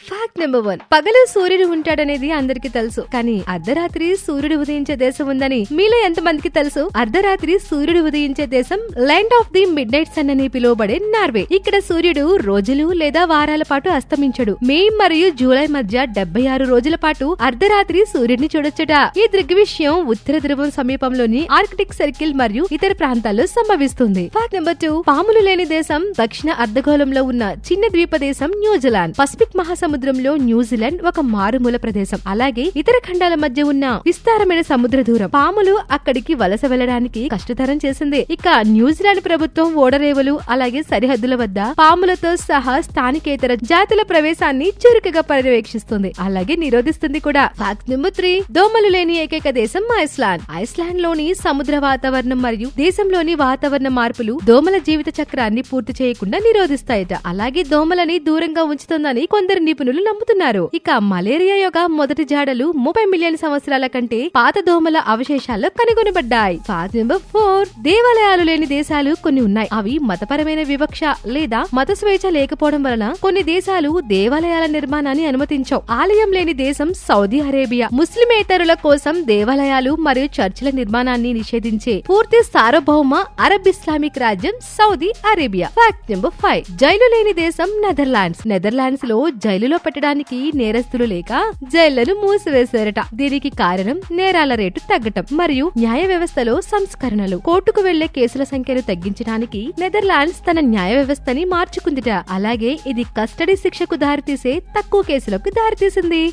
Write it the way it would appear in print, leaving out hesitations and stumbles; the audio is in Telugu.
Fact number 1. పగలు సూర్యుడు ఉంటాడనేది అందరికి తెలుసు, కానీ అర్ధరాత్రి సూర్యుడు ఉదయించే దేశం ఉందని మీలో ఎంతమందికి తెలుసు? అర్ధరాత్రి సూర్యుడు ఉదయించే దేశం land of the midnight sun అని పిలువబడే నార్వే. ఇక్కడ సూర్యుడు రోజులు లేదా వారాల పాటు అస్తమించడు. మే మరియు జూలై మధ్య 76 రోజుల పాటు అర్ధరాత్రి సూర్యుడిని చూడొచ్చట. ఈ దృగ్విషయం ఉత్తర ధ్రువం సమీపంలోని ఆర్కిటిక్ సర్కిల్ మరియు ఇతర ప్రాంతాల్లో సంభవిస్తుంది. Fact number 2. పాములు లేని దేశం దక్షిణ అర్ధగోళంలో ఉన్న చిన్న ద్వీప దేశం న్యూజిలాండ్. పసిఫిక్ మహాసముద్రంలో న్యూజిలాండ్ ఒక మారుమూల ప్రదేశం. అలాగే ఇతర ఖండాల మధ్య ఉన్న విస్తారమైన సముద్ర దూరం పాములు అక్కడికి వలస వెళ్లడానికి కష్టతరం చేసింది. ఇక న్యూజిలాండ్ ప్రభుత్వం ఓడరేవులు అలాగే సరిహద్దుల వద్ద పాములతో సహా స్థానికేతర జాతుల ప్రవేశాన్ని చురుకుగా పర్యవేక్షిస్తుంది, అలాగే నిరోధిస్తుంది కూడా. Fact number 3. దోమలు లేని ఏకైక దేశం ఐస్లాండ్. ఐస్లాండ్ లోని సముద్ర వాతావరణం మరియు దేశంలోని వాతావరణ మార్పులు దోమల జీవిత చక్రాన్ని పూర్తి చేయకుండా నిరోధిస్తాయట. అలాగే దోమలని దూరంగా ఉంచుతుందని కొందరు నిపుణులు నమ్ముతున్నారు. ఇక మలేరియా యొక్క మొదటి జాడలు 30 మిలియన్ సంవత్సరాల కంటే పాత దోమల అవశేషాల్లో కనుగొనబడ్డాయి. Fact number 4. దేవాలయాలు లేని దేశాలు కొన్ని ఉన్నాయి. అవి మతపరమైన వివక్ష లేదా మత స్వేచ్ఛ లేకపోవడం వలన కొన్ని దేశాలు దేవాలయాల నిర్మాణాన్ని అనుమతించవు. ఆలయం లేని దేశం సౌదీ అరేబియా. ముస్లిమేతరుల కోసం దేవాలయాలు మరియు చర్చిల నిర్మాణాన్ని నిషేధించే పూర్తి సార్వభౌమ అరబ్ ఇస్లామిక్ రాజ్యం Saudi Arabia. Fact number 5. Jail లేని దేశం నెదర్లాండ్స్. నెదర్లాండ్స్ లో జైలులో పెట్టడానికి నేరస్తులు లేక జైళ్లను మూసివేశారట. దీనికి కారణం నేరాల రేటు తగ్గటం మరియు న్యాయ వ్యవస్థలో సంస్కరణలు. కోర్టుకు వెళ్లే కేసుల సంఖ్యను తగ్గించడానికి నెదర్లాండ్స్ తన న్యాయ వ్యవస్థని మార్చుకుందిట. అలాగే ఇది కస్టడీ శిక్షకు దారితీసే తక్కువ కేసులకు దారితీసింది.